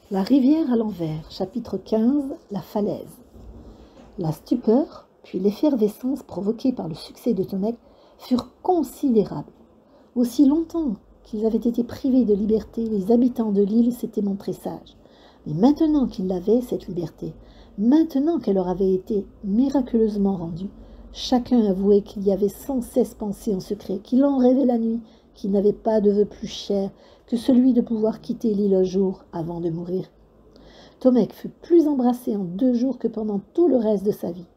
La rivière à l'envers, chapitre 15, la falaise. La stupeur, puis l'effervescence provoquée par le succès de Tomek furent considérables. Aussi longtemps qu'ils avaient été privés de liberté, les habitants de l'île s'étaient montrés sages. Mais maintenant qu'ils l'avaient, cette liberté, maintenant qu'elle leur avait été miraculeusement rendue, chacun avouait qu'il y avait sans cesse pensé en secret, qu'il en rêvait la nuit, qu'il n'avait pas de vœu plus cher que celui de pouvoir quitter l'île un jour avant de mourir. Tomek fut plus embrassé en 2 jours que pendant tout le reste de sa vie.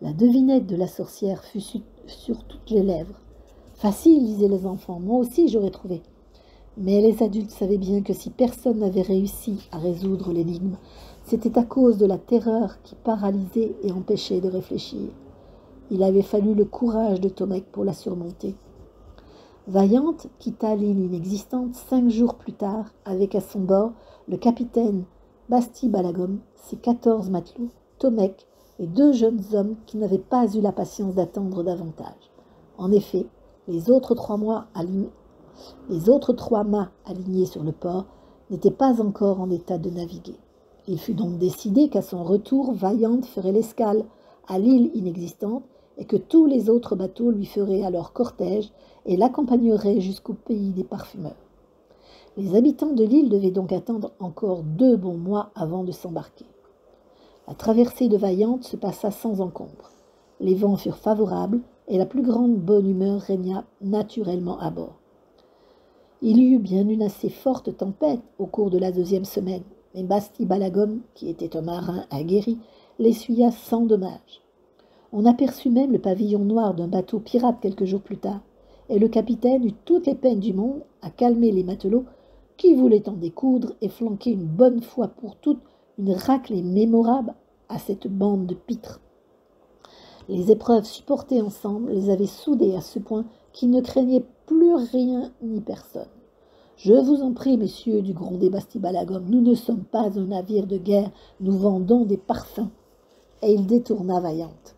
La devinette de la sorcière fut sur toutes les lèvres. Facile, disaient les enfants, moi aussi j'aurais trouvé. Mais les adultes savaient bien que si personne n'avait réussi à résoudre l'énigme, c'était à cause de la terreur qui paralysait et empêchait de réfléchir. Il avait fallu le courage de Tomek pour la surmonter. Vaillante quitta l'île inexistante 5 jours plus tard, avec à son bord le capitaine Basti Balagom, ses 14 matelots, Tomek et 2 jeunes hommes qui n'avaient pas eu la patience d'attendre davantage. En effet, les autres 3 mâts alignés sur le port n'étaient pas encore en état de naviguer. Il fut donc décidé qu'à son retour, Vaillante ferait l'escale à l'île inexistante et que tous les autres bateaux lui feraient alors cortège et l'accompagneraient jusqu'au pays des parfumeurs. Les habitants de l'île devaient donc attendre encore 2 bons mois avant de s'embarquer. La traversée de Vaillante se passa sans encombre. Les vents furent favorables et la plus grande bonne humeur régna naturellement à bord. Il y eut bien une assez forte tempête au cours de la 2e semaine, mais Basti Balagom, qui était un marin aguerri, l'essuya sans dommage. On aperçut même le pavillon noir d'un bateau pirate quelques jours plus tard, et le capitaine eut toutes les peines du monde à calmer les matelots qui voulaient en découdre et flanquer une bonne fois pour toutes une raclée mémorable à cette bande de pitres. Les épreuves supportées ensemble les avaient soudés à ce point qu'ils ne craignaient plus rien ni personne. « Je vous en prie, messieurs, du grondé Basti Balagom, nous ne sommes pas un navire de guerre, nous vendons des parfums. » Et il détourna Vaillante.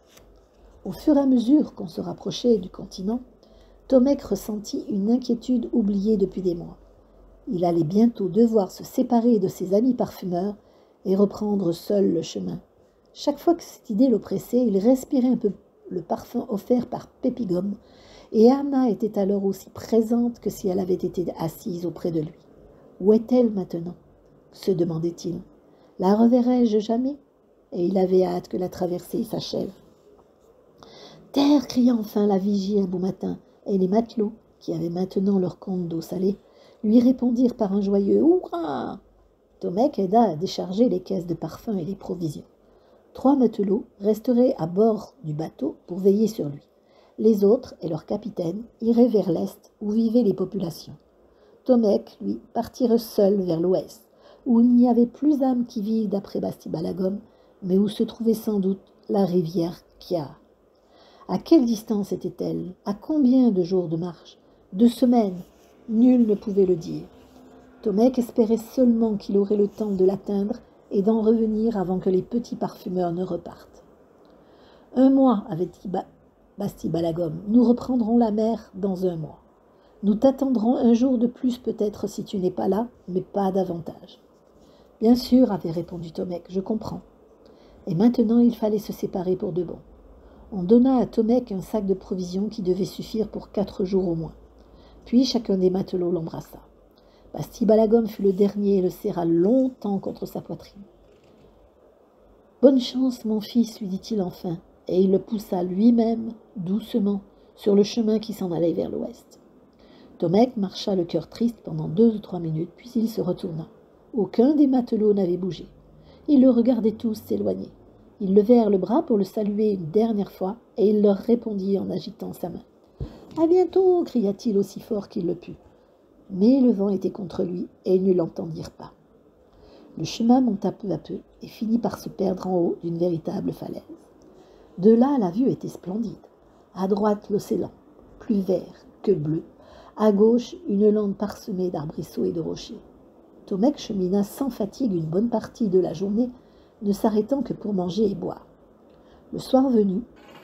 Au fur et à mesure qu'on se rapprochait du continent, Tomek ressentit une inquiétude oubliée depuis des mois. Il allait bientôt devoir se séparer de ses amis parfumeurs et reprendre seul le chemin. Chaque fois que cette idée l'oppressait, il respirait un peu le parfum offert par Pépigome, et Anna était alors aussi présente que si elle avait été assise auprès de lui. « Où est-elle maintenant ?» se demandait-il. « La reverrai-je jamais ?» Et il avait hâte que la traversée s'achève. « Terre !» cria enfin la vigie un beau matin, et les matelots, qui avaient maintenant leur compte d'eau salée, lui répondirent par un joyeux « Hurrah !» Tomek aida à décharger les caisses de parfums et les provisions. 3 matelots resteraient à bord du bateau pour veiller sur lui. Les autres et leur capitaine iraient vers l'est où vivaient les populations. Tomek, lui, partirait seul vers l'ouest, où il n'y avait plus âme qui vive d'après Basti Balagom, mais où se trouvait sans doute la rivière Kia. À quelle distance était-elle? À combien de jours de marche? 2 semaines? Nul ne pouvait le dire. Tomek espérait seulement qu'il aurait le temps de l'atteindre et d'en revenir avant que les petits parfumeurs ne repartent. 1 mois, avait dit Basti Balagom, nous reprendrons la mer dans 1 mois. Nous t'attendrons 1 jour de plus peut-être si tu n'es pas là, mais pas davantage. Bien sûr, avait répondu Tomek, je comprends. Et maintenant il fallait se séparer pour de bon. On donna à Tomek un sac de provisions qui devait suffire pour 4 jours au moins. Puis chacun des matelots l'embrassa. Basti Balagom fut le dernier et le serra longtemps contre sa poitrine. « Bonne chance, mon fils, lui dit-il enfin, et il le poussa lui-même, doucement, sur le chemin qui s'en allait vers l'ouest. Tomek marcha le cœur triste pendant 2 ou 3 minutes, puis il se retourna. Aucun des matelots n'avait bougé. Ils le regardaient tous s'éloigner. Ils levèrent le bras pour le saluer une dernière fois, et il leur répondit en agitant sa main. « À bientôt !» cria-t-il aussi fort qu'il le put. Mais le vent était contre lui, et ils ne l'entendirent pas. Le chemin monta peu à peu, et finit par se perdre en haut d'une véritable falaise. De là, la vue était splendide. À droite, l'océan, plus vert que bleu. À gauche, une lande parsemée d'arbrisseaux et de rochers. Tomek chemina sans fatigue une bonne partie de la journée, ne s'arrêtant que pour manger et boire. Le soir venu,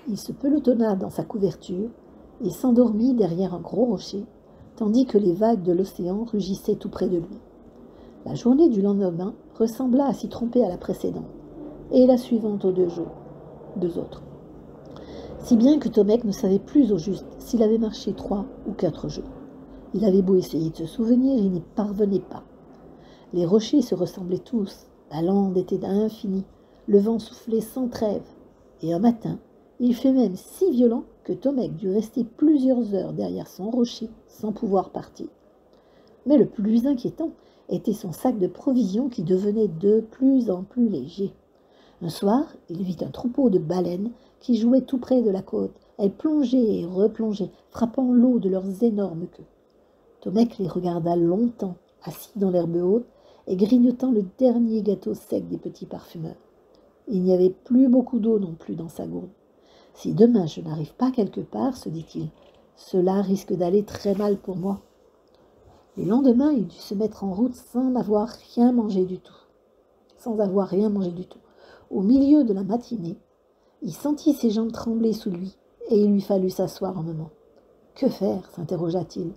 il se pelotonna dans sa couverture et s'endormit derrière un gros rocher, tandis que les vagues de l'océan rugissaient tout près de lui. La journée du lendemain ressembla à s'y tromper à la précédente, et la suivante aux deux autres. Si bien que Tomek ne savait plus au juste s'il avait marché 3 ou 4 jours. Il avait beau essayer de se souvenir, il n'y parvenait pas. Les rochers se ressemblaient tous, la lande était infinie, le vent soufflait sans trêve, et un matin, il fut même si violent que Tomek dut rester plusieurs heures derrière son rocher sans pouvoir partir. Mais le plus inquiétant était son sac de provisions qui devenait de plus en plus léger. Un soir, il vit un troupeau de baleines qui jouaient tout près de la côte. Elles plongeaient et replongeaient, frappant l'eau de leurs énormes queues. Tomek les regarda longtemps, assis dans l'herbe haute et grignotant le dernier gâteau sec des petits parfumeurs. Il n'y avait plus beaucoup d'eau non plus dans sa gourde. Si demain je n'arrive pas quelque part, se dit-il, cela risque d'aller très mal pour moi. Le lendemain, il dut se mettre en route sans avoir rien mangé du tout. Au milieu de la matinée, il sentit ses jambes trembler sous lui et il lui fallut s'asseoir un moment. Que faire, s'interrogea-t-il.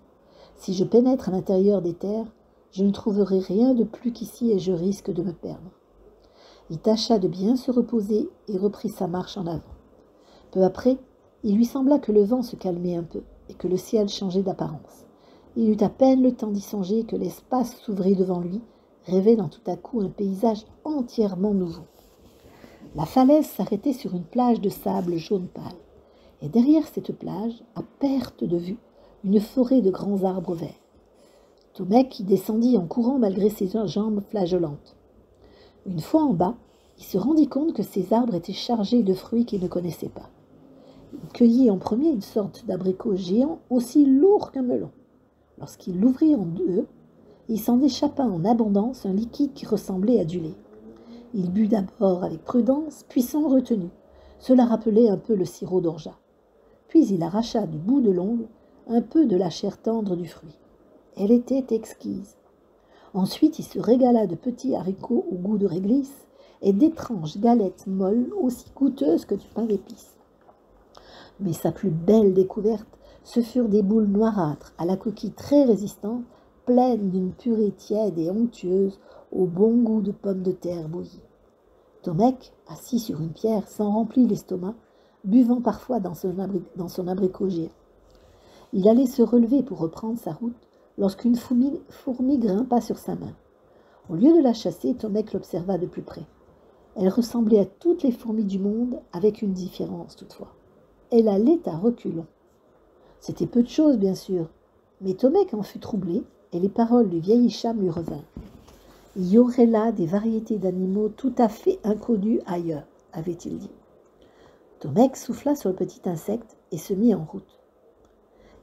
Si je pénètre à l'intérieur des terres, je ne trouverai rien de plus qu'ici et je risque de me perdre. Il tâcha de bien se reposer et reprit sa marche en avant. Peu après, il lui sembla que le vent se calmait un peu et que le ciel changeait d'apparence. Il eut à peine le temps d'y songer que l'espace s'ouvrit devant lui, révélant tout à coup un paysage entièrement nouveau. La falaise s'arrêtait sur une plage de sable jaune pâle, et derrière cette plage, à perte de vue, une forêt de grands arbres verts. Tomek y descendit en courant malgré ses jambes flageolantes. Une fois en bas, il se rendit compte que ces arbres étaient chargés de fruits qu'il ne connaissait pas. Il cueillit en premier une sorte d'abricot géant aussi lourd qu'un melon. Lorsqu'il l'ouvrit en deux, il s'en échappa en abondance un liquide qui ressemblait à du lait. Il but d'abord avec prudence, puis sans retenue. Cela rappelait un peu le sirop d'orgeat. Puis il arracha du bout de l'ongle un peu de la chair tendre du fruit. Elle était exquise. Ensuite, il se régala de petits haricots au goût de réglisse et d'étranges galettes molles aussi goûteuses que du pain d'épices. Mais sa plus belle découverte, ce furent des boules noirâtres à la coquille très résistante, pleines d'une purée tiède et onctueuse au bon goût de pommes de terre bouillies. Tomek, assis sur une pierre, s'en remplit l'estomac, buvant parfois dans son abricot géant. Il allait se relever pour reprendre sa route lorsqu'une fourmi grimpa sur sa main. Au lieu de la chasser, Tomek l'observa de plus près. Elle ressemblait à toutes les fourmis du monde, avec une différence toutefois. Elle allait à reculons. C'était peu de choses, bien sûr, mais Tomek en fut troublé et les paroles du vieil Hicham lui revinrent. Il y aurait là des variétés d'animaux tout à fait inconnues ailleurs, avait-il dit. Tomek souffla sur le petit insecte et se mit en route.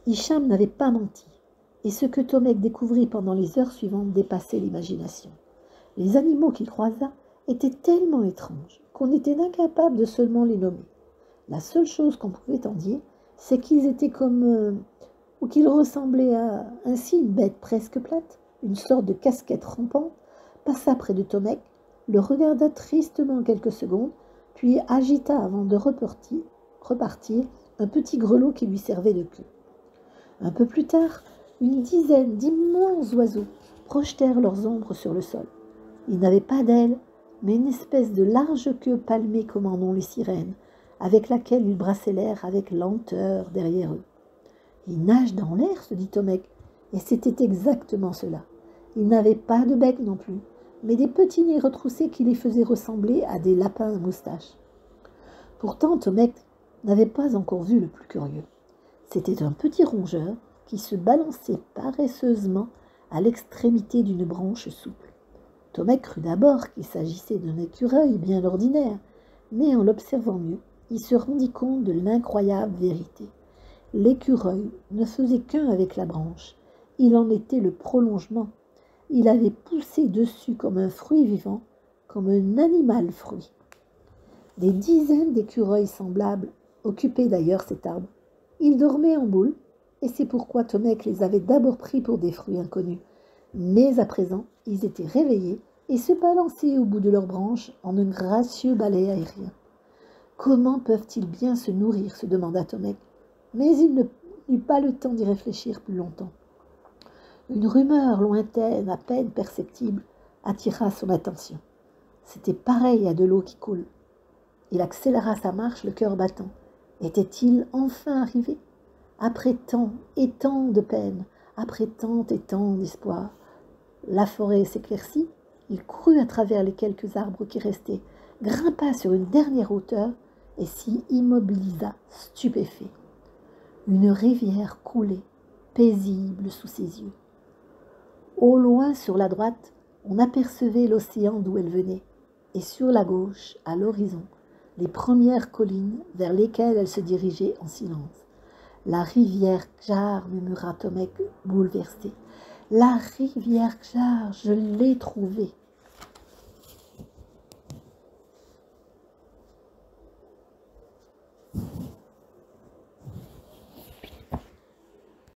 Hicham n'avait pas menti, et ce que Tomek découvrit pendant les heures suivantes dépassait l'imagination. Les animaux qu'il croisa étaient tellement étranges qu'on était incapable de seulement les nommer. La seule chose qu'on pouvait en dire, c'est qu'ils étaient ou qu'ils ressemblaient à ainsi une bête presque plate, une sorte de casquette rampante, passa près de Tomek, le regarda tristement quelques secondes, puis agita avant de repartir un petit grelot qui lui servait de queue. Un peu plus tard, une dizaine d'immenses oiseaux projetèrent leurs ombres sur le sol. Ils n'avaient pas d'ailes, mais une espèce de large queue palmée comme en ont les sirènes, avec laquelle ils brassaient l'air avec lenteur derrière eux. « Ils nagent dans l'air, se dit Tomek, et c'était exactement cela. Ils n'avaient pas de bec non plus, mais des petits nez retroussés qui les faisaient ressembler à des lapins à moustache. Pourtant, Tomek n'avait pas encore vu le plus curieux. C'était un petit rongeur qui se balançait paresseusement à l'extrémité d'une branche souple. Tomek crut d'abord qu'il s'agissait d'un écureuil bien ordinaire, mais en l'observant mieux, il se rendit compte de l'incroyable vérité. L'écureuil ne faisait qu'un avec la branche. Il en était le prolongement. Il avait poussé dessus comme un fruit vivant, comme un animal fruit. Des dizaines d'écureuils semblables occupaient d'ailleurs cet arbre. Ils dormaient en boule, et c'est pourquoi Tomek les avait d'abord pris pour des fruits inconnus. Mais à présent, ils étaient réveillés et se balançaient au bout de leurs branches en un gracieux balai aérien. Comment peuvent-ils bien se nourrir, se demanda Tomek. Mais il n'eut pas le temps d'y réfléchir plus longtemps. Une rumeur lointaine, à peine perceptible, attira son attention. C'était pareil à de l'eau qui coule. Il accéléra sa marche, le cœur battant. Était-il enfin arrivé? Après tant et tant de peine, après tant et tant d'espoir, la forêt s'éclaircit. Il courut à travers les quelques arbres qui restaient, grimpa sur une dernière hauteur et s'y immobilisa, stupéfait. Une rivière coulait, paisible sous ses yeux. Au loin, sur la droite, on apercevait l'océan d'où elle venait, et sur la gauche, à l'horizon, les premières collines vers lesquelles elle se dirigeait en silence. La rivière Kjar, murmura Tomek bouleversé. La rivière Kjar, je l'ai trouvée.